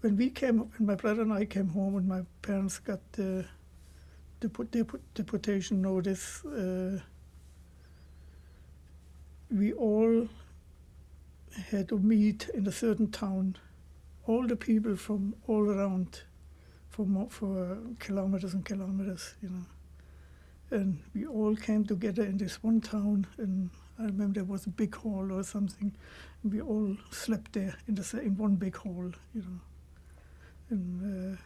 when my brother and I came home and my parents got the deportation notice, we all had to meet in a certain town. All the people from all around, for kilometers and kilometers, And we all came together in this one town, and I remember there was a big hall or something, and we all slept there in one big hall, And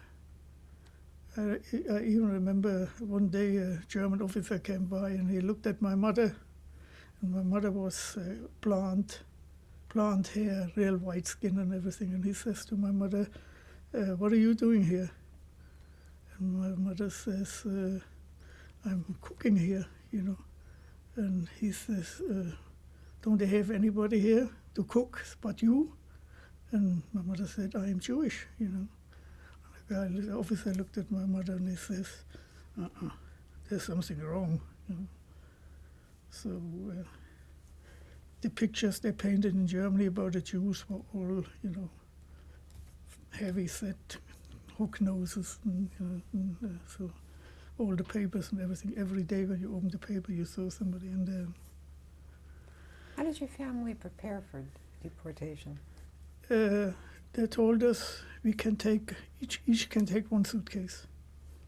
I even remember one day a German officer came by and he looked at my mother, and my mother was blonde hair, real white skin and everything, and he says to my mother, "What are you doing here?" And my mother says, "I'm cooking here, And he says, "Don't they have anybody here to cook but you?" And my mother said, "I am Jewish, The officer looked at my mother and he says, "There's something wrong." So the pictures they painted in Germany about the Jews were all, heavy set, hook noses, and so all the papers and everything. Every day when you open the paper, you saw somebody in there. How did your family prepare for deportation? They told us we can take, each can take one suitcase.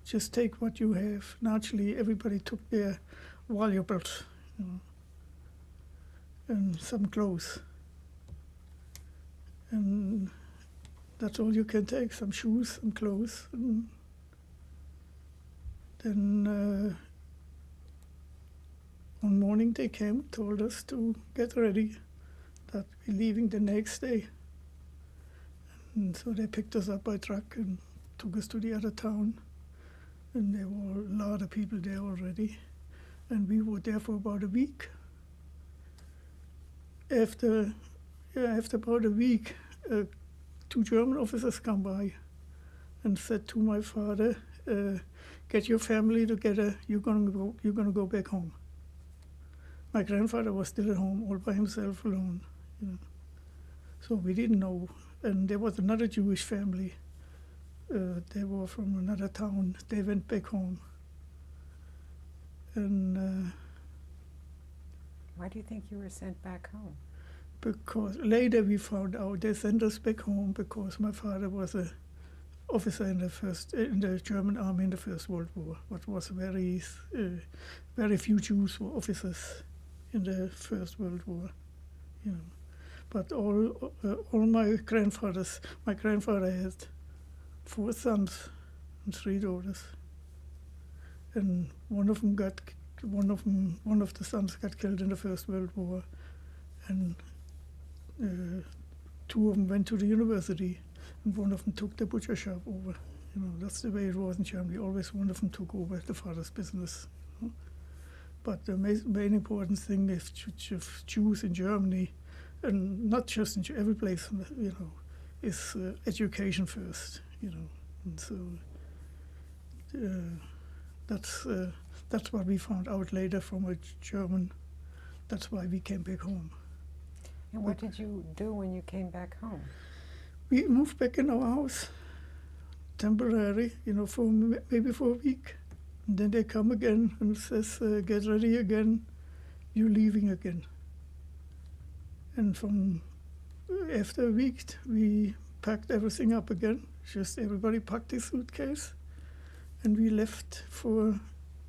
Just take what you have. Naturally, everybody took their valuables, and some clothes. And that's all you can take, some shoes, some clothes. And then one morning they came, told us to get ready, that we're leaving the next day. And so they picked us up by truck and took us to the other town. And there were a lot of people there already. And we were there for about a week. After about a week, two German officers come by and said to my father, "Get your family together. You're gonna go back home." My grandfather was still at home, all by himself, alone. So we didn't know. And there was another Jewish family. They were from another town. They went back home. And why do you think you were sent back home? Because later we found out they sent us back home because my father was an officer in the German army in the First World War. What was very few Jews were officers in the First World War, But all my grandfather had 4 sons and 3 daughters, and one of the sons got killed in the First World War, and 2 of them went to the university, and one of them took the butcher shop over. That's the way it was in Germany. Always one of them took over the father's business. But the main important thing is Jews in Germany, and not just in every place, is education first. And so that's what we found out later from a German. That's why we came back home. And what did you do when you came back home? We moved back in our house, temporary, maybe for a week. And then they come again and says, "Get ready again, you're leaving again." And from after a week, we packed everything up again. Just everybody packed his suitcase, and we left for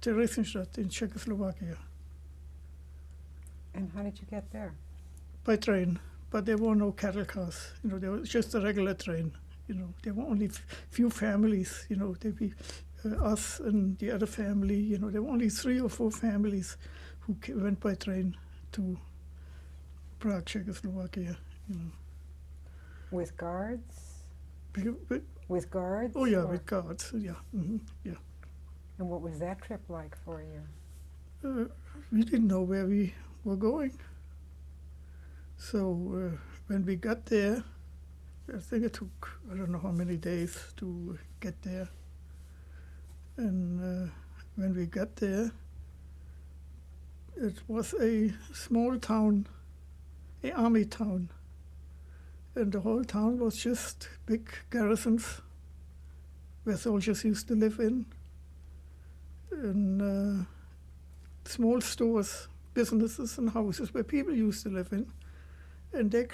Theresienstadt in Czechoslovakia. And how did you get there? By train, but there were no cattle cars. There was just a regular train. There were only few families. There'd be us and the other family. There were only 3 or 4 families who went by train to Prague, Czechoslovakia. With guards? With With guards? Oh yeah, with guards. Yeah, yeah. And what was that trip like for you? We didn't know where we were going. So when we got there, I think it took, I don't know how many days to get there. And when we got there, it was a small town, an army town. And the whole town was just big garrisons where soldiers used to live in. And small stores, businesses and houses where people used to live in. And they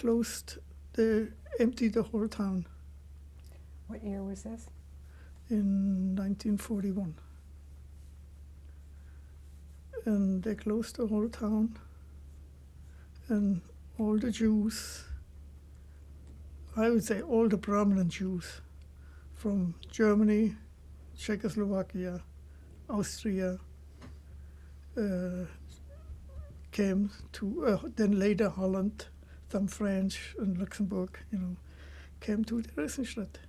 emptied the whole town. What year was this? In 1941. And they closed the whole town. And all the Jews, I would say all the prominent Jews from Germany, Czechoslovakia, Austria, came to, then later Holland, some French and Luxembourg, came to Theresienstadt.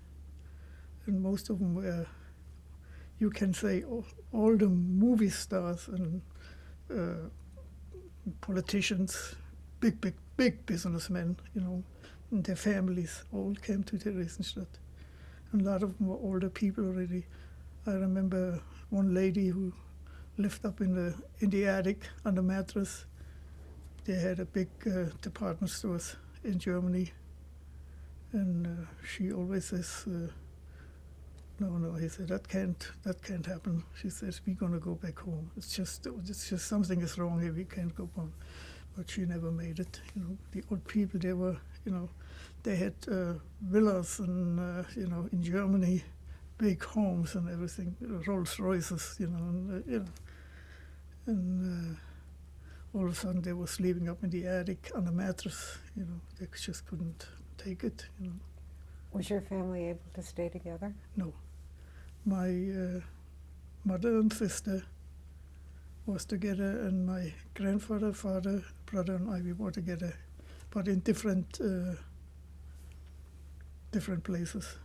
And most of them were, you can say, all the movie stars and politicians, big businessmen, and their families all came to Theresienstadt. And a lot of them were older people already. I remember one lady who lived up in the attic on the mattress. They had a big department stores in Germany, and she always says, "No," he said, "that can't happen." She says, "We're gonna go back home. It's just something is wrong here. We can't go home." But she never made it. The old people, they were, they had villas and in Germany, big homes and everything, Rolls Royces, and all of a sudden they were sleeping up in the attic on a mattress. They just couldn't take it. Was your family able to stay together? No, my mother and sister was together, and my grandfather, father, brother, and I, we were together, but in different places.